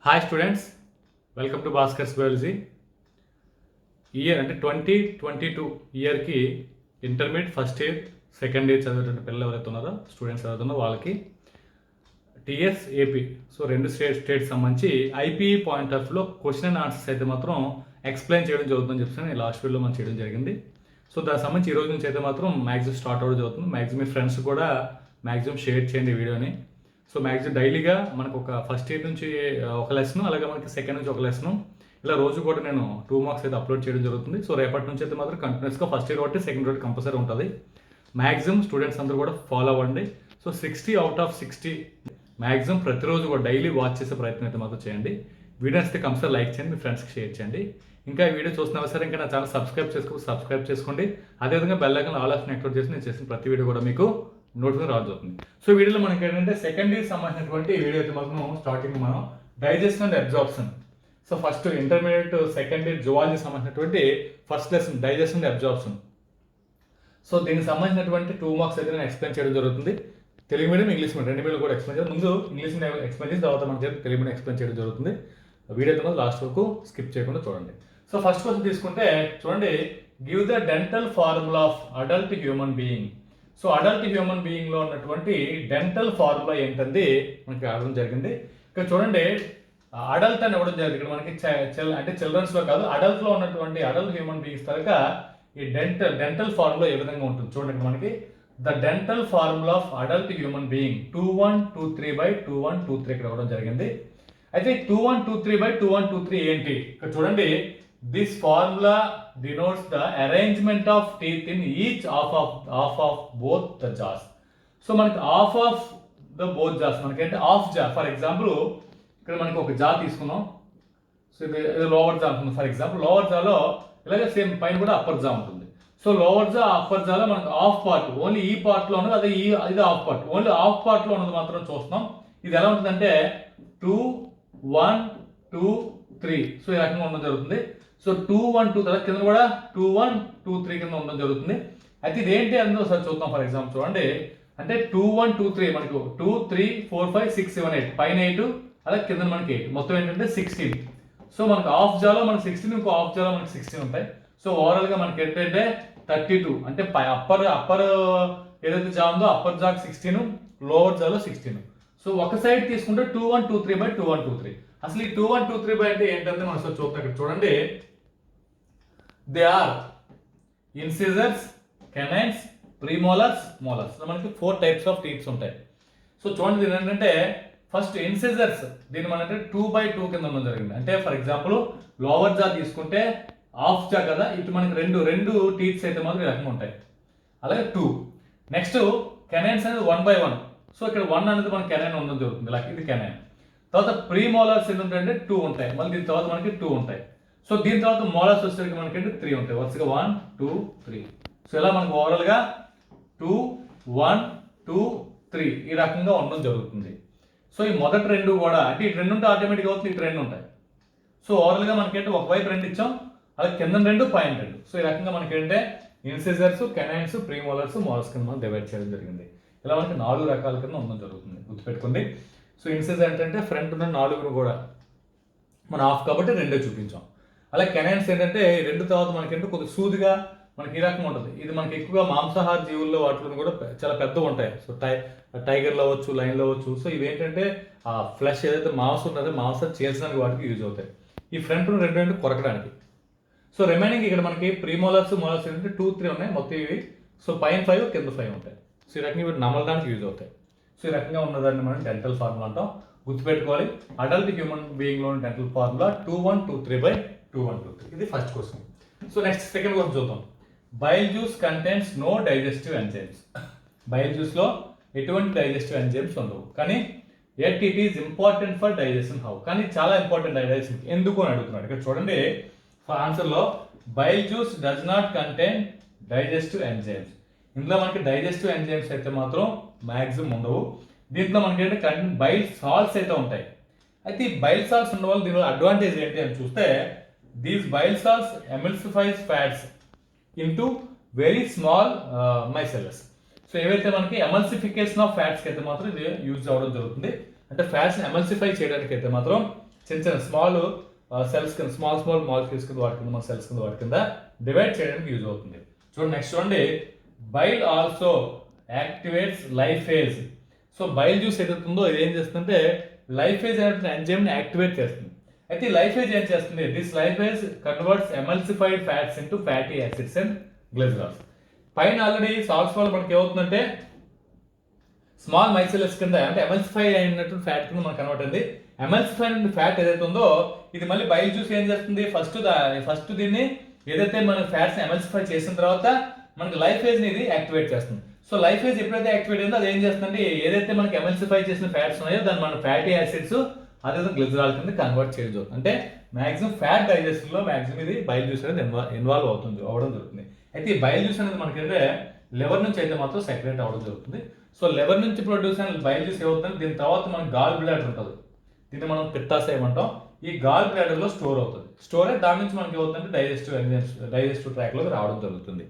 Hi students, welcome to Bhaskar's biology. Year అంటే 2022 ఇయర్కి intermediate first year second year చదివేటువంటి పిల్లలు ఎవరైతే ఉన్నారో స్టూడెంట్స్ ఎవరైతే వాళ్ళకి టీఎస్ ఏపీ రెండు స్టేట్స్ సంబంధించి ఐపీఈ పాయింట్ ఆఫ్ వ్యూలో క్వశ్చన్ అండ్ ఆన్సర్స్ అయితే మాత్రం ఎక్స్ప్లెయిన్ చేయడం జరుగుతుందని చెప్పి నేను లాస్ట్ వీడియోలో మనం చేయడం జరిగింది. సో దానికి సంబంధించి ఈ రోజు నుంచి అయితే మాత్రం మ్యాక్సిమం స్టార్ట్ అవ్వడం జరుగుతుంది. మ్యాక్సిమం మీ ఫ్రెండ్స్ కూడా మ్యాక్సిమం షేర్ చేయండి వీడియోని. సో మ్యాక్సిమం డైలీగా మనకు ఒక ఫస్ట్ ఇయర్ నుంచి ఒక లెసన్, అలాగే మనకి సెకండ్ నుంచి ఒక లెసన్, ఇలా రోజు కూడా నేను 2 మార్క్స్ అయితే అప్లోడ్ చేయడం జరుగుతుంది. సో రేపటి నుంచి అయితే మాత్రం కంటిన్యూస్గా ఫస్ట్ ఇయర్ ఒకటి సెకండ్ ఒకటి కంపల్సరీ ఉంటుంది. మ్యాక్సిమం స్టూడెంట్స్ అందరూ కూడా ఫాలో అవ్వండి. సో 60 అవుట్ ఆఫ్ 60 మ్యాక్సిమం ప్రతిరోజు కూడా డైలీ వాచ్ చేసే ప్రయత్నం అయితే మాత్రం చేయండి. వీడియోస్ అయితే కంపల్సరీ లైక్ చేయండి, మీ ఫ్రెండ్స్కి షేర్ చేయండి. ఇంకా ఈ వీడియో చూస్తున్నా సరే ఇంకా నా ఛానల్ సబ్స్క్రైబ్ చేసుకోండి. అదేవిధంగా bell icon all option activate చేసి నేను చేసిన ప్రతి వీడియో కూడా మీకు నోటిఫికేషన్ రాజవుతుంది. సో వీడియోలో మనకి ఏంటంటే సెకండ్ ఇయర్ సంబంధించినటువంటి వీడియో అయితే మాత్రం స్టార్టింగ్ మనం digestion and absorption. So first intermediate second year zoology సంబంధించినటువంటి first lesson digestion and absorption. So దీనికి సంబంధించినటువంటి 2 మార్క్స్ అయితే నేను ఎక్స్ప్లెయిన్ చేయడం జరుగుతుంది. తెలుగు మీడియం, ఇంగ్లీష్ మీడియం రెండు మీడియం కూడా ఎక్స్ప్లెయిన్ చేయాలి. ముందు ఇంగ్లీష్ మీడియం ఎక్స్ప్లెయిన్ చేసి తర్వాత మనకి తెలుగు మీడియం ఎక్స్ప్లెయిన్ చేయడం జరుగుతుంది. వీడియో అయితే లాస్ట్ వరకు స్కిప్ చేయకుండా చూడండి. సో ఫస్ట్ క్వశ్చన్ తీసుకుంటే చూడండి, give the dental formula of adult human being. So adult human బీయింగ్లో ఉన్నటువంటి డెంటల్ ఫార్ములా ఏంటంది మనకి అడగడం జరిగింది. ఇక్కడ చూడండి, అడల్ట్ అని ఇవ్వడం జరిగింది. ఇక్కడ మనకి అంటే చిల్డ్రన్స్లో కాదు, అడల్ట్లో ఉన్నటువంటి అడల్ట్ హ్యూమన్ బీయింగ్స్ తరగా ఈ డెంటల్ ఫార్ములా ఏ విధంగా ఉంటుంది చూడండి. మనకి the dental formula of adult human being 2123/2123 ఇక్కడ ఇవ్వడం జరిగింది. అయితే 2123/2123 ఏంటి ఇక్కడ చూడంండి. This formula denotes the arrangement of teeth in each half of both the jaws. So మనకి half of the both jaws మనకంటే హాఫ్ జా. ఫర్ ఎగ్జాంపుల్ ఇక్కడ మనకి ఒక జా తీసుకున్నాం. సో ఇది లోవర్ జా ఉంటుంది. ఫర్ ఎగ్జాంపుల్ లోవర్ జాలో ఇలాగే సేమ్ పైన కూడా అప్పర్ జా ఉంటుంది. సో లోవర్ జా అప్పర్ జాలో మనకి హాఫ్ పార్ట్ ఓన్లీ ఈ పార్ట్లో ఉన్నది, అదే ఇది హాఫ్ పార్ట్ ఓన్లీ హాఫ్ పార్ట్లో ఉన్నది మాత్రం చూస్తున్నాం. ఇది ఎలా ఉంటుందంటే 2 1 2 3 సో ఈ రకంగా ఉండడం జరుగుతుంది. సో 2 1 2 తర్వాత కింద కూడా 2 1 2 3 కింద ఉండడం జరుగుతుంది. అయితే ఇదేంటి అందులో సార్ చూద్దాం. ఫర్ ఎగ్జాంపుల్ చూడండి, అంటే 2 1 2 3 మనకు 2 3 4 5 6 7 8 పైన 8 అలాగే కింద మనకి 8 మొత్తం ఏంటంటే 16. సో మనకు హాఫ్ జాలో మనకి 16, ఇంకో హాఫ్ జాలో మనకి 16 ఉంటాయి. సో ఓవరాల్గా మనకి ఏంటంటే 32 అంటే అప్పర్ ఏదైతే జా ఉందో అప్పర్ జాకి 16, లోవర్ జాలో 16. సో ఒక సైడ్ తీసుకుంటే 2123/2123. అసలు ఈ 2123 అంటే ఏంటంటే మనం అసలు చూద్దాం. ఇక్కడ చూడండి, they are incisors, canines, premolars, molars. మనకి 4 టైప్స్ ఆఫ్ టీత్స్ ఉంటాయి. సో చూడండి, దీని ఏంటంటే ఫస్ట్ ఇన్సిజర్స్, దీన్ని మనం అంటే 2/2 కింద ఉండడం జరిగింది. అంటే ఫర్ ఎగ్జాంపుల్ లోవర్ జా తీసుకుంటే హాఫ్ జా కదా, ఇటు మనకి రెండు టీత్స్ అయితే మాత్రం ఈ రకంగా ఉంటాయి. అలాగే 2. నెక్స్ట్ కెనైన్స్ అనేది 1/1. సో ఇక్కడ 1 అనేది మనకి కెనైన్ ఉండడం జరుగుతుంది. ఇలా ఇది కెనైన్. తర్వాత ప్రీమోలర్స్ ఏంటంటే 2 ఉంటాయి. మళ్ళీ దీని తర్వాత మనకి 2 ఉంటాయి. సో దీని తర్వాత మోలర్స్ వచ్చేసరికి మనకి 3 ఉంటాయి. వరుసగా 1 2 3. సో ఇలా మనకు ఓవరాల్గా 2 1 2 3 ఈ రకంగా ఉండడం జరుగుతుంది. సో ఈ మొదటి 2 కూడా అంటే ఇటు 2 ఉంటే ఆటోమేటిక్గా అవుతుంది, ఇటు 2 ఉంటాయి. సో ఓవరాల్గా మనకేంటే ఒకవైపు 2 ఇచ్చాం, అలాగే కింద 2 పైన 2. సో ఈ రకంగా మనకేంటే ఇన్సిజర్స్, కెనైన్స్, ప్రీమోలర్స్, మోలర్స్ కింద మనం డివైడ్ చేయడం జరిగింది. ఇలా మనకి 4 రకాల కింద ఉండడం జరుగుతుంది, గుర్తుపెట్టుకోండి. సో ఇన్సిజర్ ఏంటంటే ఫ్రంట్ ఉన్న 4 కూడా మన హాఫ్ కాబట్టి 2 చూపించాం. అలాగే కెనైన్స్ ఏంటంటే 2 తర్వాత మనకేంటో కొద్దిగా సూదిగా మనకి ఈ రకంగా ఉంటుంది. ఇది మనకి ఎక్కువగా మాంసాహార జీవుల్లో వాటిలో కూడా చాలా పెద్దగా ఉంటాయి. సో టైగర్లో అవ్వచ్చు, లైన్లో అవ్వచ్చు. సో ఇవేంటంటే ఆ ఫ్లెష్ ఏదైతే మాంసం ఉంటుందో మాంసం చేర్చడానికి వాటికి యూజ్ అవుతాయి. ఈ ఫ్రంట్ 2 కొరకడానికి. సో రిమైనింగ్ ఇక్కడ మనకి ప్రీమోలర్స్, మోలర్స్ ఏంటంటే 2 3 ఉన్నాయి మొత్తం ఇవి. సో పైన 5 కింద 5 ఉంటాయి. సో ఈ రకంగా ఇవి నమలడానికి యూజ్ అవుతాయి. సో ఈ రకంగా ఉన్నదాన్ని మనం డెంటల్ ఫార్ములా అంటాం, గుర్తుపెట్టుకోవాలి. అడల్ట్ హ్యూమన్ బీయింగ్లో డెంటల్ ఫార్ములా 2123/2123. ఇది first question. So next second question చూద్దాం. Bile juice contains no digestive enzymes. Bile జ్యూస్లో ఎటువంటి డైజెస్టివ్ ఎంజైమ్స్ ఉండవు, కానీ yet it is important for digestion. How? కానీ చాలా ఇంపార్టెంట్ డైజెషన్ ఎందుకు అని అడుగుతున్నాడు. ఇక్కడ చూడండి, ఆన్సర్లో bile juice does not contain digestive enzymes. ఇందులో మనకి డైజెస్టివ్ ఎంజైమ్స్ అయితే మాత్రం మ్యాక్సిమం ఉండవు. దీంట్లో మనకి ఏంటంటే బైల్ సాల్ట్స్ అయితే ఉంటాయి. అయితే ఈ బైల్ సాల్ట్స్ ఉన్న వాళ్ళు దీనివల్ల అడ్వాంటేజ్ ఏంటి అని చూస్తే, these bile salts emulsifies fats into very small micelles. So ఏవైతే మనకి ఎమల్సిఫికేషన్ ఆఫ్ ఫ్యాట్స్కి అయితే మాత్రం ఇది యూజ్ అవ్వడం జరుగుతుంది. అంటే ఫ్యాట్స్ని ఎమల్సిఫై చేయడానికి అయితే మాత్రం చిన్న చిన్న స్మాల్ సెల్స్ కింద స్మాల్ మాలిక్యూల్స్ కింద వాటి కింద మన సెల్స్ కింద వాటి కింద డివైడ్ చేయడానికి యూజ్ అవుతుంది. చూడండి నెక్స్ట్ చూడండి, bile also activates lipase. So bile juice ఏదైతుందో ఇది ఏం చేస్తుందంటే లైఫేజ్ అనేటువంటి ఎంజైమ్ని యాక్టివేట్ చేస్తుంది. అయితే ఈ లైఫేజ్ ఏం చేస్తుంది, this lipase converts emulsified fats into fatty acids and glycerols. పైన ఆల్రెడీ సాల్ట్స్ వల్ల మనకి ఏమవుతుందంటే స్మాల్ మైసెలస్ కింద అంటే ఎమల్సిఫై అయినటువంటి ఫ్యాట్ కింద మనకు కన్వర్ట్ అయింది. ఎమల్సిఫై అయిన ఫ్యాట్ ఏదైతే ఉందో ఇది మళ్ళీ బైల్ జ్యూస్ ఏం చేస్తుంది, ఫస్ట్ దీన్ని ఏదైతే మన ఫ్యాట్స్ ఎమల్సిఫై చేసిన తర్వాత మనకి లైఫేజ్ ని ఇది యాక్టివేట్ చేస్తుంది. సో లైఫేజ్ ఎప్పుడైతే యాక్టివేట్ అయిందో అది ఏం చేస్తుందంటే ఏదైతే మనకి ఎమల్సిఫై చేసిన ఫ్యాట్స్ ఉన్నాయో దాన్ని మన ఫ్యాటీ యాసిడ్స్ అదే గ్లిజరాల్ కింద కన్వర్ట్ చేయడం జరుగుతుంది. అంటే మాక్సిమం ఫ్యాట్ డైజెషన్ లో మాక్సిమం ఇది బైల్ జ్యూస్ అనేది ఇన్వాల్వ్ అవడం జరుగుతుంది. అయితే ఈ బైల్ జ్యూస్ అనేది మనకి లివర్ నుంచి అయితే మాత్రం సెక్రెట్ అవ్వడం జరుగుతుంది. సో లివర్ నుంచి ప్రొడ్యూస్ అయిన బైల్ జ్యూస్ ఏమవుతుంది, దీని తర్వాత మనకి గాల్ బ్లాడర్ ఉంటుంది, దీన్ని మనం పిత్తాశయం అంటాం. ఈ గాల్ బ్లాడర్ లో స్టోర్ అవుతుంది. స్టోర్ అయ్యి దాని నుంచి మనకి ఏమవుతుందంటే డైజెస్టివ్ ట్రాక్ లోకి రావడం జరుగుతుంది.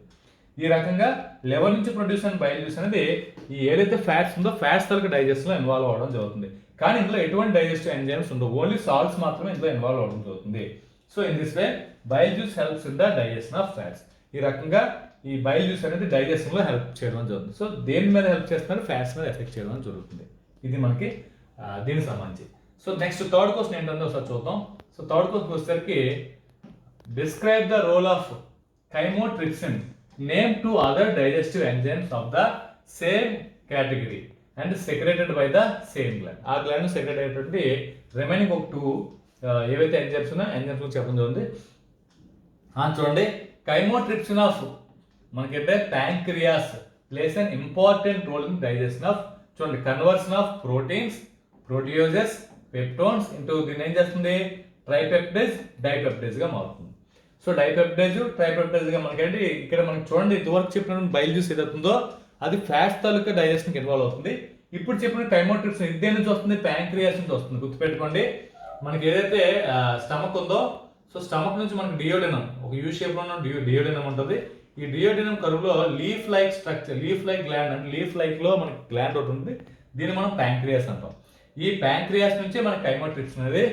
ఈ రకంగా లివర్ నుంచి ప్రొడ్యూస్ అయిన బైల్ జ్యూస్ అనేది ఈ ఏదైతే ఫ్యాట్స్ ఉందో ఫ్యాట్స్ తరకు డైజెస్ట్ లో ఇన్వాల్వ్ అవ్వడం జరుగుతుంది. కానీ ఇందులో ఎటువంటి డైజెస్టివ్ ఎంజైమ్స్ ఉండవు, ఓన్లీ సాల్ట్స్ మాత్రమే ఇందులో ఇన్వాల్వ్ అవ్వడం జరుగుతుంది. So in this way bile juice helps in the digestion of fats. ఈ రకంగా ఈ బైల్ జ్యూస్ అనేది డైజెషన్ లో హెల్ప్ చేయడం జరుగుతుంది. సో దేని మీద హెల్ప్ చేస్తున్నారు, ఫ్యాట్స్ మీద ఎఫెక్ట్ చేయడం జరుగుతుంది. ఇది మనకి దీనికి సంబంధించి. సో నెక్స్ట్ థర్డ్ క్వశ్చన్ ఏంటంటే ఒకసారి చూద్దాం. సో థర్డ్ క్వశ్చన్ వచ్చేసరికి describe the role of chymotrypsin name to other digestive enzymes of the same category and secreted by the same gland. ఆ గ్లాండ్ సెక్రెట్ అయ్యేటువంటి రిమైనింగ్ ఒక 2 ఏవైతే ఎంజైమ్స్ ఉన్నాయో enzymes గురించి చెప్పడం జరుగుతుంది. చూడండి, కైమోట్రిప్సిన్ ఆఫ్ మనకైతే pancreas plays an important role in digestion of, చూడండి, conversion of proteins, proteoses, peptones into దీన్ని ఏం చేస్తుంది ట్రైపెప్టైజ్ డైపెప్టైజ్ గా మారుతుంది. సో డైపెప్టైజ్ ట్రైపెప్టైజ్ గా మనకంటే ఇక్కడ మనకి చూడండి ఇదివరకు చెప్పిన బైల్ జ్యూస్ ఏదవుతుందో అది ఫ్యాట్స్ తాలూకా డైజెషన్ కి ఇన్వాల్వ్ అవుతుంది. ఇప్పుడు చెప్పిన కైమోట్రిప్సిన్ ఇదే నుంచి వస్తుంది, ప్యాంక్రియాస్ నుంచి వస్తుంది. గుర్తుపెట్టుకోండి, మనకి ఏదైతే స్టమక్ ఉందో సో స్టమక్ నుంచి మనకి డియోడినం ఒక యూ షేప్ లో డియోడినం ఉంటుంది. ఈ డియోడినం కరువులో leaf like structure, leaf like gland అంటే లీఫ్ లైక్ లో మనకి గ్లాండ్ ఒకటి ఉంటుంది, దీన్ని మనం ప్యాంక్రియాస్ అంటాం. ఈ ప్యాంక్రియాస్ నుంచి మనకి కైమోట్రిప్సిన్ అనేది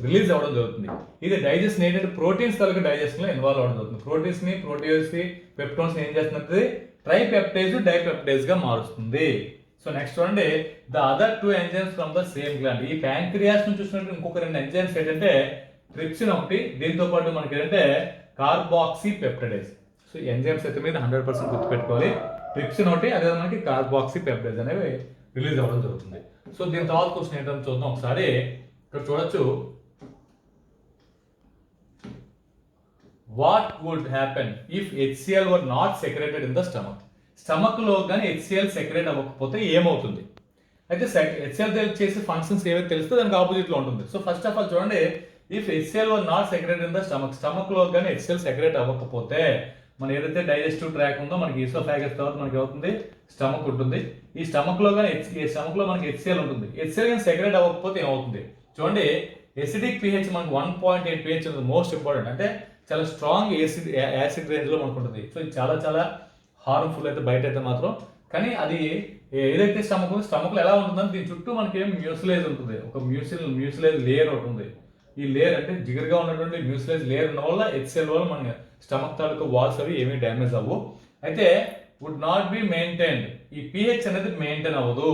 రిలీజ్ అవ్వడం జరుగుతుంది. ఇది డైజెషన్ ఏంటంటే ప్రోటీన్స్ తాలూకా డైజెషన్ లో ఇన్వాల్వ్ అవ్వడం జరుగుతుంది. ప్రోటీన్స్ ని, ప్రోటియోస్ ని, పెప్టోన్స్ ఏం చేస్తుంది ట్రైపెప్టైజ్ డైపెప్టైజ్ గా మారుస్తుంది. సో నెక్స్ట్ చూడండి, the other 2 enzymes from the same gland. ఈ ప్యాంక్రియాస్ నుంచి చూసినట్టు ఇంకొక 2 ఎంజైమ్స్ ఏంటంటే ట్రిప్సిన్ ఒకటి, దీంతో పాటు మనకి ఏంటంటే కార్బాక్సీ పెప్టైడేజ్. సో ఎంజైమ్స్ అయితే మీద 100% గుర్తుపెట్టుకోవాలి. ట్రిప్సిన్ ఒకటి, అదే మనకి కార్బాక్సీ పెప్టైడేజ్ అనేవి రిలీజ్ అవ్వడం జరుగుతుంది. సో దీని తర్వాత క్వశ్చన్ ఏంటంటే చూద్దాం ఒకసారి. ఇక్కడ చూడొచ్చు, what would happen if HCl were not secreted in the stomach. Stomach లో కానీ HCl సెక్రెట్ అవ్వకపోతే ఏమవుతుంది? అయితే HCl చేసే ఫంక్షన్స్ ఏవైతే తెలిస్తే దానికి ఆపోజిట్ లో ఉంటుంది. సో ఫస్ట్ ఆఫ్ ఆల్ చూడండి, if HCl were not secreted in the stomach, stomach లో కానీ HCl సెక్రెట్ అవ్వకపోతే మన ఏదైతే డైజెస్టివ్ ట్రాక్ ఉందో మనకి ఈసోఫాగస్ తర్వాత మనకి అవుతుంది స్టమక్ ఉంటుంది. ఈ స్టమక్ లో కానీ స్టమక్ లో మనకి HCl ఉంటుంది. HCl కానీ సెక్రెట్ అవ్వకపోతే ఏమవుతుంది చూడండి, ఎసిడిక్ pH మనకి 1.8 pH మోస్ట్ ఇంపార్టెంట్, అంటే చాలా స్ట్రాంగ్ యాసిడ్ రేంజ్ లో మనకు ఉంటుంది. సో ఇది చాలా చాలా హార్మ్ఫుల్ అయితే బయట అయితే మాత్రం. కానీ అది ఏదైతే స్టమక్ ఉంది, స్టమక్ లో ఎలా ఉంటుందంటే దీని చుట్టూ మనకి మ్యూసిలేజ్ ఉంటుంది, ఒక మ్యూసిలేజ్ లేయర్ ఒకటి ఉంది. ఈ లేయర్ అంటే జిగర్గా ఉన్నటువంటి మ్యూసిలేజ్ లేయర్ ఉన్న వల్ల HCl వల్ల మన స్టమక్ తాలూకా వాల్స్ అవి ఏమీ డ్యామేజ్ అవ్వు. అయితే వుడ్ నాట్ బి మెయింటైన్డ్, ఈ pH అనేది మెయింటైన్ అవ్వదు.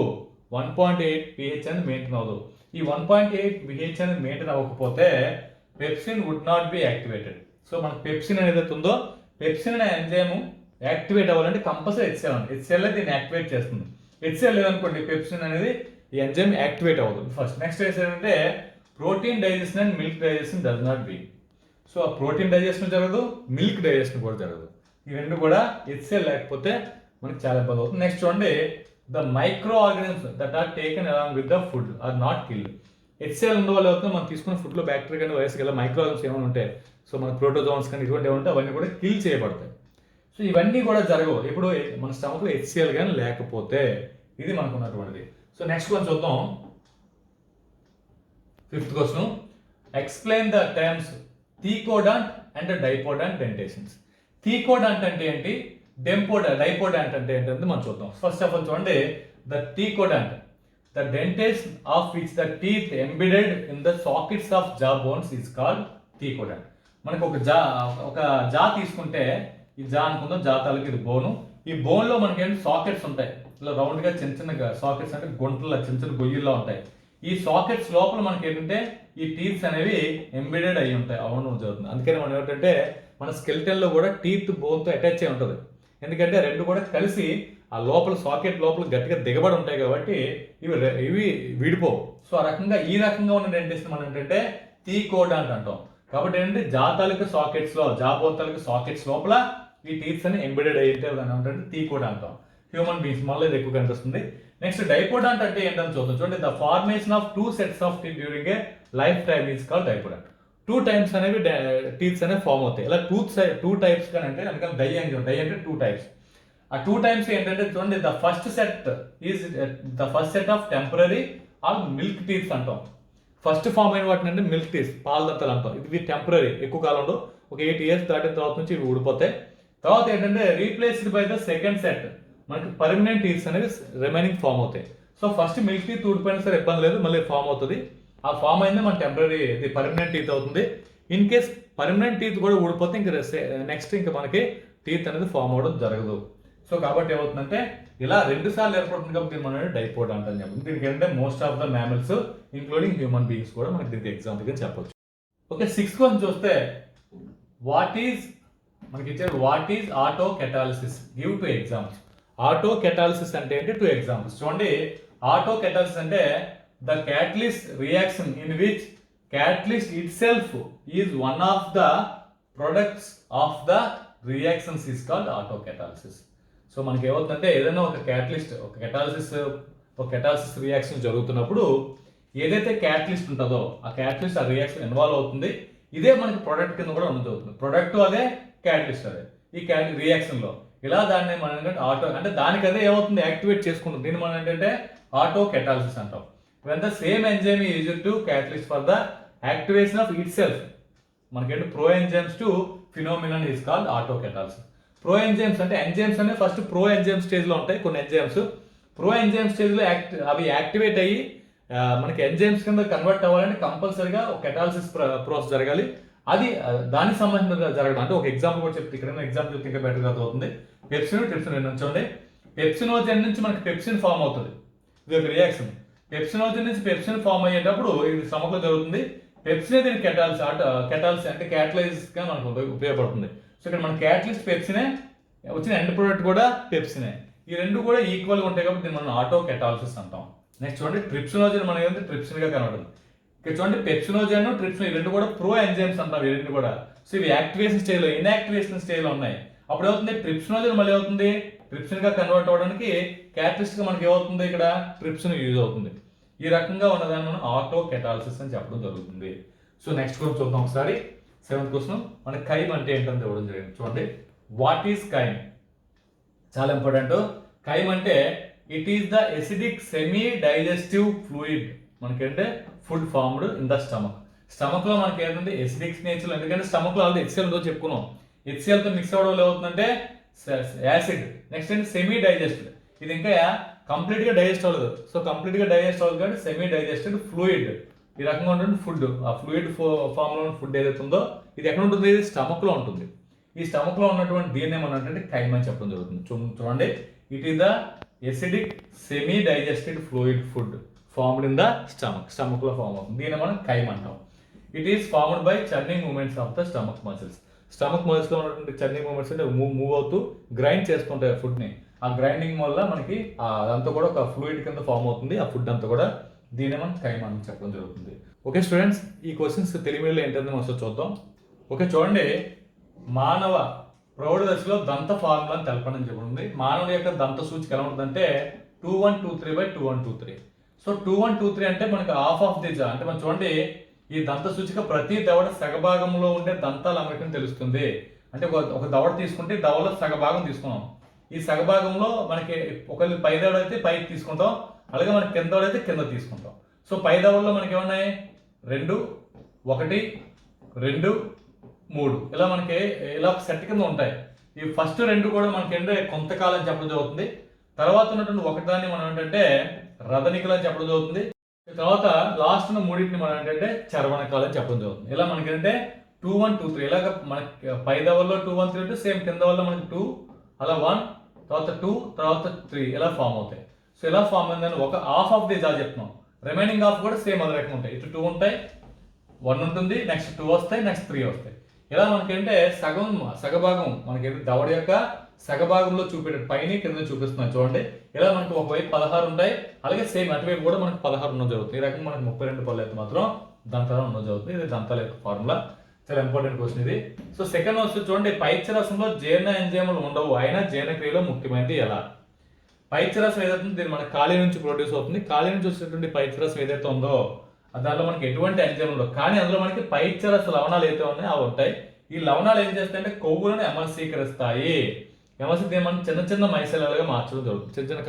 1.8 pH అనేది మెయింటైన్ అవ్వదు. ఈ 1.8 pH అనేది మెయింటైన్ అవ్వకపోతే pepsin would not be activated. So మనకు పెప్సిన్ అనేది ఉందో, పెప్సిన్ అనే ఎంజైమ్ యాక్టివేట్ అవ్వాలంటే కంపల్సరీ HCl ఉంది. HCl దీన్ని యాక్టివేట్ చేస్తుంది. HCl లేదనుకోండి పెప్సిన్ అనేది ఈ ఎంజైమ్ యాక్టివేట్ అవ్వదు. ఫస్ట్ నెక్స్ట్ ఏంటంటే protein digestion and milk digestion does not be. So ఆ ప్రోటీన్ డైజెషన్ జరగదు, మిల్క్ డైజెషన్ కూడా జరగదు. ఈ రెండు కూడా HCl లేకపోతే మనకి చాలా ఇబ్బంది అవుతుంది. నెక్స్ట్ చూడండి, the micro organisms that are taken along with the food are not killed. HCl ఉన్న వాళ్ళు అవుతుంది మనం తీసుకున్న ఫుడ్లో బ్యాక్టీరియా కానీ వైరస్ కానీ మైక్రో ఆర్గానిజమ్స్ ఏమైనా ఉంటాయి, సో మన ప్రోటోజోన్స్ కానీ ఇటువంటి ఏమంటే అవన్నీ కూడా కిల్ చేయబడతాయి. సో ఇవన్నీ కూడా జరగవు ఇప్పుడు మన స్టమక్లో HCl కానీ లేకపోతే. ఇది మనకు ఉన్నటువంటిది. సో నెక్స్ట్ క్వశ్చన్ చూద్దాం. 5th question, explain the terms thecodont and diphyodont dentitions. Thecodont అంటే ఏంటి, డైపోడాంట్ అంటే ఏంటంటే మనం చూద్దాం. ఫస్ట్ ఆఫ్ ఆల్ చూడండి, the thecodont the dentition of which the teeth embedded in the sockets of jaw bones is called thecodont. మనకు ఒక జా తీసుకుంటే ఈ జా అనుకుందాం, జా తాలూకు ఇది బోను. ఈ బోన్లో మనకి ఏంటి సాకెట్స్ ఉంటాయి, ఇలా రౌండ్గా చిన్న చిన్న సాకెట్స్ అంటే గుంటల చిన్న చిన్న గొయ్యిల్లో ఉంటాయి. ఈ సాకెట్స్ లోపల మనకి ఏంటంటే ఈ టీత్స్ అనేవి ఎంబెడెడ్ అయి ఉంటాయి, అవడం జరుగుతుంది. అందుకని మనం ఏంటంటే మన స్కెల్టన్లో కూడా టీత్ బోన్తో అటాచ్ అయి ఉంటుంది. ఎందుకంటే రెండు కూడా కలిసి ఆ లోపల సాకెట్ లోపల గట్టిగా దిగబడి ఉంటాయి కాబట్టి ఇవి విడిపోవు. సో ఆ రకంగా ఈ రకంగా ఉన్న డెంటిస్ట్ మనం ఏంటంటే థీకోడెంట్ అంటాం. కాబట్టి ఏంటంటే జా తాలూకు సాకెట్స్లో, జా బోన్ తాలూకు సాకెట్స్ లోపల ఈ టీత్స్ అని ఎంబెడెడ్ అయితే అంటే థీకోడెంట్ అంటాం. హ్యూమన్ బీయింగ్స్ మళ్ళీ ఇది ఎక్కువ కనిపిస్తుంది. నెక్స్ట్ డైపోడెంట్ అంటే ఏంటని చూద్దాం. చూడండి, the formation of 2 sets of teeth during a life time is called diphyodont. 2 times అనేవి టీత్స్ అనేవి ఫామ్ అవుతాయి. ఇలా 2 types కానీ అంటే అందుకని డై అంటే 2 types. ఆ 2 times ఏంటంటే చూడండి, the first set of temporary are milk teeths అంటాం. ఫస్ట్ ఫామ్ అయిన వాటిని అంటే మిల్క్ టీత్స్, పాల దత్తలు అంటాం. ఇది టెంపరీ, ఎక్కువ కాలంలో ఒక 8 years దాటిన తర్వాత నుంచి ఇవి ఊడిపోతాయి. తర్వాత ఏంటంటే replaced by the second set, మనకి పర్మనెంట్ టీత్స్ అనేవి రిమైనింగ్ ఫామ్ అవుతాయి. సో ఫస్ట్ మిల్క్ టీత్ ఊడిపోయినా సరే ఇబ్బంది లేదు, మళ్ళీ ఫామ్ అవుతుంది. ఆ ఫామ్ అయింది మన టెంపరీ, ఇది పర్మనెంట్ టీత్ అవుతుంది. ఇన్ కేస్ పర్మనెంట్ టీత్ కూడా ఊడిపోతే ఇంకా నెక్స్ట్ ఇంకా మనకి టీత్ అనేది ఫామ్ అవ్వడం జరగదు. సో కాబట్టి ఏమవుతుందంటే ఇలా 2 సార్లు ఏర్పడుతుంది కాబట్టి దీన్ని మనం డైపోడెంట్ అని చెప్పి. దీనికి ఏంటంటే most of the mammals including human beings కూడా మనకి దీనికి ఎగ్జాంపుల్గా చెప్పొచ్చు. ఓకే, 6th క్వశ్చన్ చూస్తే what is auto catalysis, give 2 examples. Auto catalysis అంటే ఏంటి, 2 examples చూడండి. ఆటో కెటాలిసిస్ అంటే the catalyst reaction in which catalyst it self is one of the products of the reactions is called auto catalysis. So మనకి ఏమవుతుందంటే ఏదైనా ఒక catalysis reaction జరుగుతున్నప్పుడు ఏదైతే క్యాటలిస్ట్ ఉంటుందో ఆ క్యాటలిస్ట్ ఆ రియాక్షన్ ఇన్వాల్వ్ అవుతుంది. ఇదే మనకి ప్రొడక్ట్ కింద కూడా జరుగుతుంది. ప్రొడక్ట్ అదే, క్యాటలిస్ట్ అదే. ఈ రియాక్షన్లో ఇలా దాన్ని మనం ఏంటంటే ఆటో అంటే దానికి అదే ఏమవుతుంది, యాక్టివేట్ చేసుకుంటుంది. దీన్ని మనం ఏంటంటే ఆటో కెటాలిసిస్ అంటాం. when the same enzyme is used to catalyst for the activation of itself, మనకేంటి pro enzymes to phenomenon is called auto catalysis. Pro enzymes అంటే ఎంజైమ్స్ అనేవి ఫస్ట్ ప్రో ఎంజైమ్ స్టేజ్లో ఉంటాయి. కొన్ని ఎంజైమ్స్ ప్రో ఎంజైమ్ స్టేజ్లో అవి activate అయ్యి మనకి ఎంజైమ్స్ కింద కన్వర్ట్ అవ్వాలంటే కంపల్సరీగా ఒక కెటాలిసిస్ ప్రాసెస్ జరగాలి. అది దానికి సంబంధించిన జరగడం. అంటే ఒక ఎగ్జాంపుల్ కూడా చెప్తే, ఇక్కడ ఎగ్జాంపుల్ చెప్తే ఇంకా బెటర్గా అవుతుంది. పెప్సిన్, ట్రిప్సిన్ చూడండి. పెప్సినోజన్ నుంచి మనకి పెప్సిన్ ఫామ్ అవుతుంది. ఇది ఒక రియాక్షన్. పెప్సినోజన్ నుంచి పెప్సిన్ ఫామ్ అయ్యేటప్పుడు ఇది స్టమక్లో జరుగుతుంది. పెప్సినే దీనికి కెటాలిసిస్ అంటే క్యాటలైజ్గా మనకు ఉపయోగపడుతుంది. సో ఇక్కడ మన క్యాటలిస్ట్ పెప్సినే, వచ్చిన ఎండ్ ప్రోడక్ట్ కూడా పెప్సినే. ఈ రెండు కూడా ఈక్వల్గా ఉంటాయి కాబట్టి దీన్ని మనం ఆటో కెటాలిసిస్ అంటాం. నెక్స్ట్ చూడండి, ట్రిప్సినోజన్ మనకి ఏంటంటే ట్రిప్సిన్గా కనబడుతుంది. ఇక్కడ చూడండి, పెప్సినోజన్, ట్రిప్సిన్ ఈ రెండు కూడా ప్రో ఎంజైమ్స్ అంటాం. ఈ రెండు కూడా సో ఇవి యాక్టివేషన్ స్టేజ్లో, ఇన్యాక్టివేషన్ స్టేజ్లో ఉన్నాయి. అప్పుడు ఏమవుతుంది, ట్రిప్సినోజన్ మళ్ళీ అవుతుంది ట్రిప్సిన్గా కన్వర్ట్ అవ్వడానికి క్యాటలిస్ట్గా మనకి ఏమవుతుంది, ఇక్కడ ట్రిప్సిన్ యూజ్ అవుతుంది. ఈ రకంగా ఉన్నదాన్ని మనం ఆటో కెటాలిసిస్ అని చెప్పడం జరుగుతుంది. సో నెక్స్ట్ క్వశ్చన్ చూద్దాం ఒకసారి. 7th క్వశ్చన్, మన కైమ్ అంటే ఏంటని ఇవ్వడం జరిగింది. చూడండి, వాట్ ఈస్ కైమ్, చాలా ఇంపార్టెంట్. కైమ్ అంటే it is the acidic semi digestive fluid. మనకంటే food formed in the stomach లో మనకి ఏంటంటే ఎసిడిక్ నేచర్. ఎందుకంటే స్టమక్ లో ఆల్రెడీ HCl తో చెప్పుకున్నాం. HCl తో మిక్స్ అవ్వడం ఏమవుతుందంటే యాసిడ్. నెక్స్ట్ ఏంటి, సెమీ డైజెస్టెడ్. ఇది ఇంకా కంప్లీట్ గా డైజెస్ట్ అవ్వలేదు. సో కంప్లీట్ గా డైజెస్ట్ అవ్వదు కాబట్టి సెమీ డైజెస్టెడ్ ఫ్లూయిడ్. ఈ రకంగా ఉంటుంది ఫుడ్. ఆ ఫ్లూయిడ్ ఫామ్ లో ఫుడ్ ఏదైతే ఉందో ఇది ఎక్కడ ఉంటుంది, స్టమక్ లో ఉంటుంది. ఈ స్టమక్ లో ఉన్నటువంటి దీన్ని ఏమన్నట్టు కైమ్ అని చెప్పడం జరుగుతుంది. చూడండి, it is the acidic semi digested fluid food formed in the stomach లో ఫామ్ అవుతుంది. దీన్ని మనం కైమ్ అంటాం. It is formed by churning movements of the stomach muscles. Stomach muscles లో ఉన్నటువంటి చర్నింగ్ మూమెంట్స్ అంటే మూవ్ అవుతూ గ్రైండ్ చేసుకుంటాయి ఫుడ్ ని. ఆ గ్రైండింగ్ వల్ల మనకి అదంతా కూడా ఒక ఫ్లూయిడ్ కింద ఫామ్ అవుతుంది ఆ ఫుడ్ అంతా కూడా. దీన్ని మనం కైమ్ అని చెప్పడం జరుగుతుంది. ఓకే స్టూడెంట్స్, ఈ క్వశ్చన్స్ తెలుగులో ఏంటంటే మనం చూద్దాం. ఓకే చూడండి, మానవ ప్రౌఢ దశలో దంత ఫార్ములాని తెలపడం చెప్పండి. మానవుడి యొక్క దంత సూచిక ఎలా ఉంటుందంటే 2123/2123. సో 2123 అంటే మనకి హాఫ్ ఆఫ్ ది జా అంటే మనం చూడండి, ఈ దంత సూచిక ప్రతి దవడ సగభాగంలో ఉండే దంతాలు అమరికని తెలుస్తుంది. అంటే ఒక దవడ తీసుకుంటే దవడలో సగభాగం తీసుకున్నాం. ఈ సగభాగంలో మనకి ఒకవేళ పై దవడ అయితే పైకి తీసుకుంటాం, అలాగే మనకి కింద దవడ అయితే కింద తీసుకుంటాం. సో పై దవడలో మనకి ఏమన్నాయి 2, 1, 2, 3 ఇలా మనకి ఇలా ఒక సెట్ కింద ఉంటాయి. ఈ ఫస్ట్ 2 కూడా మనకి ఏంటంటే కొంతకాలం చెప్పడం జరుగుతుంది. తర్వాత ఉన్నటువంటి ఒకదాన్ని మనం ఏంటంటే రథనికలు అని చెప్పడం జరుగుతుంది. తర్వాత లాస్ట్ ఉన్న మూడింటిని మనం ఏంటంటే చర్వణకాలు అని చెప్పడం జరుగుతుంది. ఇలా మనకి ఏంటంటే 2 1 2 3 ఇలాగ మనకి పై దవల్లో 2 1 3 2 సేమ్ కింద వల్ల మనకి 2 అలా 1 తర్వాత 2 తర్వాత 3 ఇలా ఫామ్ అవుతాయి. సో ఇలా ఫామ్ అయిందని ఒక హాఫ్ ఆఫ్ ది చెప్తున్నాం. రిమైనింగ్ హాఫ్ కూడా సేమ్ అదే రకం ఉంటాయి. ఇటు 2 ఉంటాయి, 1 ఉంటుంది, నెక్స్ట్ 2 వస్తాయి, నెక్స్ట్ 3 వస్తాయి. ఇలా మనకేంటే సగభాగం మనకి దవడ యొక్క సగభాగంలో చూపేట పైన కింద చూపిస్తున్నాం చూడండి. ఇలా మనకి ఒకవైపు 16 ఉంటాయి, అలాగే సేమ్ అటువైపు కూడా మనకి 16 ఉన్న జరుగుతుంది. ఈ రకంగా మనకి 32 పళ్ళు అయితే మాత్రం దంతాలు ఉన్న జరుగుతుంది. ఇది దంతాల యొక్క ఫార్ములా, చాలా ఇంపార్టెంట్ క్వశ్చన్ ఇది. సో సెకండ్ వస్తుంది చూడండి, పైత్యరసంలో జీర్ణ ఎంజైములు ఉండవు, అయినా జీర్ణక్రియలో ముఖ్యమైనది ఎలా? పైత్యరసం ఏదైతే దీన్ని మన ఖాళీ నుంచి ప్రొడ్యూస్ అవుతుంది. ఖాళీ నుంచి వచ్చేటువంటి పైత్యరసం ఏదైతే ఉందో దానిలో మనకి ఎటువంటి ఎంజైమ్ ఉండవు, కానీ అందులో మనకి పైత్యరస లవణాలు అయితే ఉన్నాయో అవి ఉంటాయి. ఈ లవణాలు ఏం చేస్తాయంటే కొవ్వులను ఎమల్సీకరిస్తాయి. ఎమల్సీ మనం చిన్న చిన్న మైసెల్లుగా మార్చడం జరుగుతుంది. చిన్న చిన్న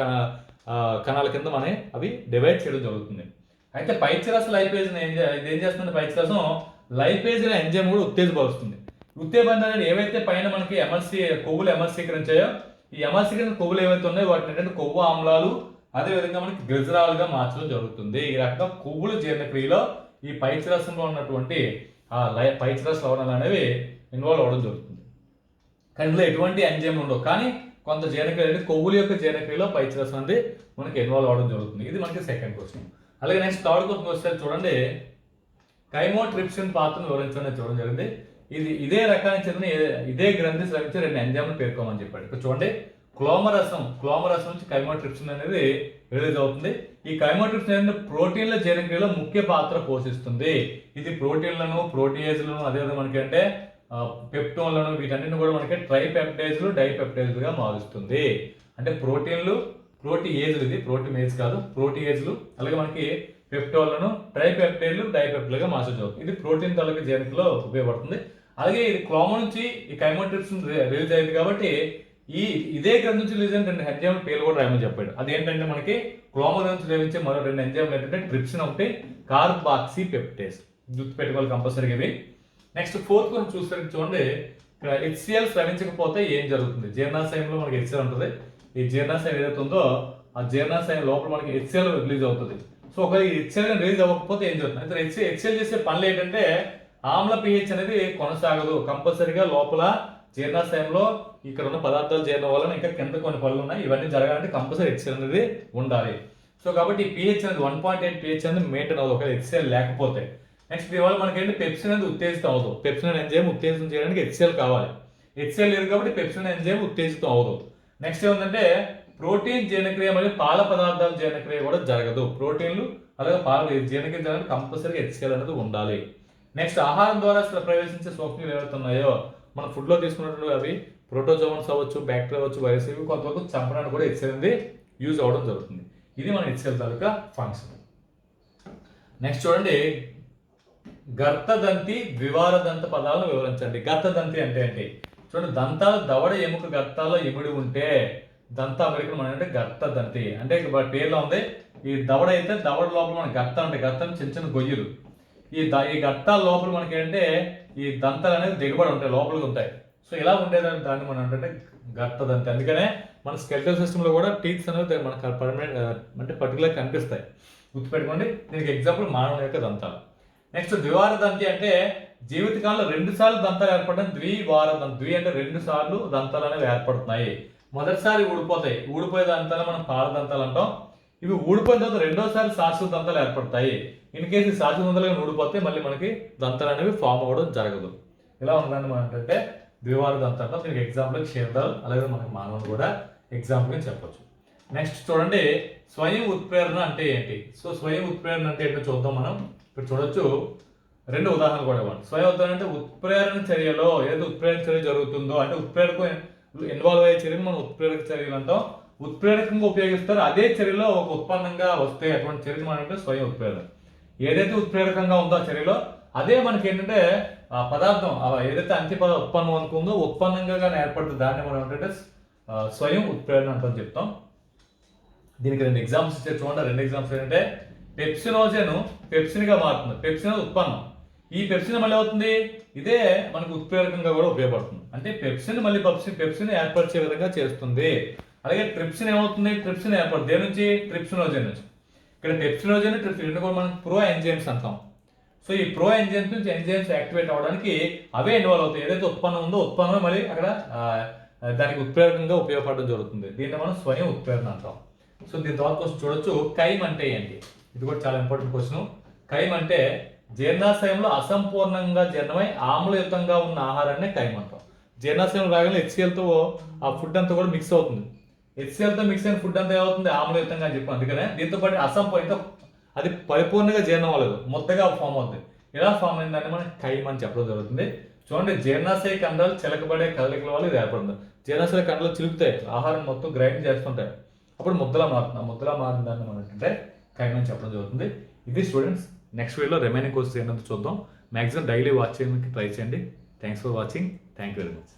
కణాల కింద మనం అవి డివైడ్ చేయడం జరుగుతుంది. అయితే పైత్యరస లైపేజ్ ఇది ఏం చేస్తుంది? పైత్యరసం లైపేజ్ అనే ఎంజైమ్ కూడా ఉత్తేజపరుస్తుంది. ఉత్తేజపరిచిన ఏవైతే పైన మనకి కొవ్వులు ఎమల్సీకరించాయో ఈ ఎమల్సీకరణ కొవ్వులు ఏవైతే ఉన్నాయో వాటిని ఏంటంటే కొవ్వు ఆమ్లాలు అదేవిధంగా మనకి గ్లిజరాలుగా మార్చడం జరుగుతుంది. ఈ రకంగా కొవ్వుల జీర్ణక్రియలో ఈ పైత్యరసంలో ఉన్నటువంటి పైత్యరస లవణాలు అనేవి ఇన్వాల్వ్ అవ్వడం జరుగుతుంది. కానీ ఇందులో ఎటువంటి ఎంజైమ్ ఉండవు, కానీ కొంత జీర్ణక్రియ అంటే కొవ్వుల యొక్క జీర్ణక్రియలో పైత్యరసం అనేది మనకి ఇన్వాల్వ్ అవ్వడం జరుగుతుంది. ఇది మనకి సెకండ్ క్వశ్చన్. అలాగే నెక్స్ట్ థర్డ్ క్వశ్చన్ వస్తే చూడండి, కైమోట్రిప్సిన్ పాత్రను వివరించడం చూడడం జరిగింది. ఇదే రకానికి చెందిన ఇదే గ్రంథి స్రవించే 2 ఎంజైమ్లు పేర్కోమని చెప్పాడు. ఇక్కడ చూడండి, క్లోమరసం నుంచి కైమోట్రిప్సిన్ అనేది రిలీజ్ అవుతుంది. ఈ కైమోట్రిప్సిన్ అనేది ప్రోటీన్ల జీర్ణక్రియలో ముఖ్య పాత్ర పోషిస్తుంది. ఇది ప్రోటీన్లను, ప్రోటీయేజ్లను, అదేవిధంగా మనకి అంటే పెప్టోన్లను వీటన్నిటిని కూడా మనకి ట్రైపెప్టైజ్లు, డైపెప్టైజ్లుగా మారుస్తుంది. అంటే ప్రోటీయేజ్లు, ఇది ప్రోటీమేజ్ కాదు, ప్రోటీయేజ్లు, అలాగే మనకి పెప్టోన్లను ట్రైపెప్టైడ్లు, డైపెప్టైడ్లుగా మార్చడం జరుగుతుంది. ఇది ప్రోటీన్ తాలూకు జీర్ణక్రియలో ఉపయోగపడుతుంది. అలాగే ఇది క్లోమ నుంచి ఈ కైమోట్రిప్సిన్ రిలీజ్ అయింది కాబట్టి ఇదే గ్రంథి నుంచి రిలీజ్ అయిన 2 ఎంజైమ్ల పేర్లు కూడా రాయమని చెప్పాడు. అదేంటంటే మనకి క్లోమ నుంచి లభించే మరో 2 ఎంజైమ్లు ఏంటంటే ట్రిప్సిన్ ఒకటి, కార్బాక్సీ పెప్టేజ్. గుర్తు పెట్టుకోవాలి కంపల్సరీగా ఇవి. నెక్స్ట్ ఫోర్త్ క్వశ్చన్ చూస్తే చూడండి, ఇక్కడ HCl స్రవించకపోతే ఏం జరుగుతుంది? జీర్ణాశయంలో మనకి HCl ఉంటుంది. ఈ జీర్ణాశయం ఏదైతే ఉందో ఆ జీర్ణాశయం లోపల మనకి HCl రిలీజ్ అవుతుంది. సో ఒకవేళ ఈ HCl రిలీజ్ అవ్వకపోతే ఏం జరుగుతుంది? అయితే HCl చేసే పనులు ఏంటంటే ఆమ్ల pH అనేది కొనసాగదు. కంపల్సరీగా లోపల జీర్ణాశయంలో ఇక్కడ ఉన్న పదార్థాలు జీర్ణం వలన ఇంకా కింద కొన్ని పనులు ఉన్నాయి, ఇవన్నీ జరగాలంటే కంపల్సరీ HCl అనేది ఉండాలి. సో కాబట్టి pH అనేది 1.8 pH అనేది మెయింటైన్ అవ్వదు ఒకవేళ HCl లేకపోతే. నెక్స్ట్ దీనివల్ల మనకి ఏంటి పెప్సిన్ అనేది ఉత్తేజితం అవ్వదు. పెప్సిన్ ఎంజైమ్ ఉత్తేజితం చేయడానికి HCl కావాలి. HCl లేదు కాబట్టి పెప్సిన్ ఎంజైమ్ ఉత్తేజితం అవ్వదు. నెక్స్ట్ ఏముందంటే ప్రోటీన్ జీర్ణక్రియ మరియు పాల పదార్థాల జీర్ణక్రియ కూడా జరగదు. ప్రోటీన్లు అలాగే పాలు జీర్ణక్రియ జరగడానికి కంపల్సరీగా HCl అనేది ఉండాలి. నెక్స్ట్ ఆహారం ద్వారా ప్రవేశించే సూక్ష్మజీవులు ఏవైతే ఉన్నాయో మన ఫుడ్లో తీసుకున్నటువంటి అవి ప్రోటోజోన్స్ అవ్వచ్చు, బ్యాక్టీరియా అవ్వచ్చు, వైరస్ ఇవి కొంతవరకు చంపడానికి కూడా HCl అనేది యూజ్ అవ్వడం జరుగుతుంది. ఇది మన HCl తాలూకా ఫంక్షన్. నెక్స్ట్ చూడండి, గర్తదంతి ద్వివారదంత పదాలను వివరించండి. గర్తదంతి అంటే ఏంటి? చూడండి, దంతాలు దవడ ఎముక గర్తాల్లో ఇమిడి ఉంటే దంత అమెరికన్ మనం అంటే గర్తదంతి అంటే పేర్లో ఉంది. ఈ దవడ అయితే దవడ లోపల మన గర్తం అంటే గర్తం చిన్న చిన్న గొయ్యలు. ఈ గర్తాల లోపల మనకి ఏంటంటే ఈ దంతాలు అనేది దిగబడి ఉంటాయి, లోపలికి ఉంటాయి. సో ఇలా ఉండేదాన్ని దాన్ని మనం అంటే గర్తదంతి. అందుకనే మన స్కెల్టల్ సిస్టంలో కూడా టీత్స్ అనేవి మనకు పర్మనెంట్ అంటే పర్టికులర్ కనిపిస్తాయి. గుర్తుపెట్టుకోండి, దీనికి ఎగ్జాంపుల్ మానవుని యొక్క దంతాలు. నెక్స్ట్ ద్వివారదంతి అంటే జీవితకాలంలో 2 సార్లు దంతాలు ఏర్పడడం ద్వివారదంతి. ద్వి అంటే 2 సార్లు దంతాలు అనేవి ఏర్పడుతున్నాయి. మొదటిసారి ఊడిపోయే దంతాలు మనం పాల దంతాలు అంటాం. ఇవి ఊడిపోయిన తర్వాత రెండోసారి శాశ్వత దంతాలు ఏర్పడతాయి. ఇన్ కేసు శాశ్వత దంతాలుగా ఊడిపోతే మళ్ళీ మనకి దంతాలు అనేవి ఫామ్ అవ్వడం జరగదు. ఇలా ఉందండి మనం ఏంటంటే ద్వివార దంతాలు. దీనికి ఎగ్జాంపుల్ క్షీరదాలు, అలాగే మనకి మానవులు కూడా ఎగ్జాంపుల్గా చెప్పొచ్చు. నెక్స్ట్ చూడండి, స్వయం ఉత్ప్రేరణ అంటే ఏంటి? సో స్వయం ఉత్ప్రేరణ అంటే ఏంటో చూద్దాం మనం. ఇప్పుడు చూడొచ్చు 2 ఉదాహరణలు కూడా ఇవ్వండి. స్వయం ఉత్ప్రేరణ అంటే ఉత్ప్రేరణ చర్యలో ఏదైతే ఉత్ప్రేరణ చర్య జరుగుతుందో అంటే ఉత్ప్రేరకు ఇన్వాల్వ్ అయ్యే చర్యను మనం ఉత్ప్రేరక చర్యలు అంటాం. ఉత్ప్రేరకంగా ఉపయోగిస్తారు, అదే చర్యలో ఒక ఉత్పన్నంగా వస్తే అటువంటి చర్యలు మనం అంటే స్వయం ఉత్ప్రేరణ. ఏదైతే ఉత్ప్రేరకంగా ఉందో ఆ చర్యలో అదే మనకి ఏంటంటే ఆ పదార్థం ఏదైతే అంత్యపద ఉత్పన్నం అనుకుందో ఉత్పన్నంగా ఏర్పడుతుంది, దాన్ని మనం ఏంటంటే స్వయం ఉత్ప్రేరణ అంటని చెప్తాం. దీనికి 2 ఎగ్జాంపుల్స్ ఇచ్చారు చూడండి. 2 ఎగ్జాంపుల్స్ ఏంటంటే పెప్సినోజన్ పెప్సిన్గా మారుతుంది. పెప్సిన్ ఉత్పన్నం. ఈ పెప్సిన్ మళ్ళీ అవుతుంది ఇదే మనకు ఉత్ప్రేరకంగా కూడా ఉపయోగపడుతుంది. అంటే పెప్సిన్ మళ్ళీ పెప్సిన్ ఏర్పరిచే విధంగా చేస్తుంది. అలాగే ట్రిప్సిన్ ఏమవుతుంది? ట్రిప్సిన్ ఏర్పడుతుంది దేని నుంచి? ట్రిప్సినోజన్ నుంచి. ఇక్కడ పెప్సినోజన్ ట్రిప్సిన్ రెండు కూడా మనం ప్రో ఎంజైమ్స్ అంటాం. సో ఈ ప్రో ఎంజైమ్స్ నుంచి ఎంజైమ్స్ యాక్టివేట్ అవ్వడానికి అవే ఇన్వాల్వ్ అవుతాయి. ఏదైతే ఉత్పన్నం ఉందో ఉత్పన్నమే మళ్ళీ అక్కడ దానికి ఉత్ప్రేరకంగా ఉపయోగపడడం జరుగుతుంది. దీన్ని మనం స్వయం ఉత్ప్రేరణ అంటాం. సో దీని తర్వాత క్వశ్చన్ చూడొచ్చు, కైమ్ అంటే ఏంటి? ఇది కూడా చాలా ఇంపార్టెంట్ క్వశ్చన్. కైమ్ అంటే జీర్ణాశయంలో అసంపూర్ణంగా జీర్ణమై ఆమ్లయుతంగా ఉన్న ఆహారాన్ని కైమ్ అంటాం. జీర్ణాశయంలో రాగానే హెచ్సిఎల్తో ఆ ఫుడ్ అంతా కూడా మిక్స్ అవుతుంది. హెచ్సిఎల్తో మిక్స్ అయిన ఫుడ్ అంతా ఏమవుతుంది? ఆమ్లయుతంగా అని చెప్పి. అందుకనే దీంతో పాటు అది పరిపూర్ణంగా జీర్ణం అవ్వలేదు, ముద్దగా ఫామ్ అవుతుంది. ఇలా ఫామ్ అయిందని మనం కైమ్ అని చెప్పడం జరుగుతుంది. చూడండి, జీర్ణాశయ కండరాలు చిలకబడే కదలికల వల్ల ఇది ఏర్పడుతుంది. జీర్ణాశయ కండరాలు చిలుకుతాయి, ఆహారం మొత్తం గ్రైండ్ చేస్తుంటాయి, అప్పుడు ముద్దలా మారుతుంది. ఆ ముద్దలా మారిన దాన్ని మనం ఏంటంటే కైమ్ అని చెప్పడం జరుగుతుంది. ఇది స్టూడెంట్స్, నెక్స్ట్ వీడియోలో రిమైనింగ్ కోర్సెస్ ఏంటంటే చూద్దాం. మ్యాక్సిమం డైలీ వాచ్ చేయడానికి ట్రై చేయండి. Thanks for watching. Thank you very much.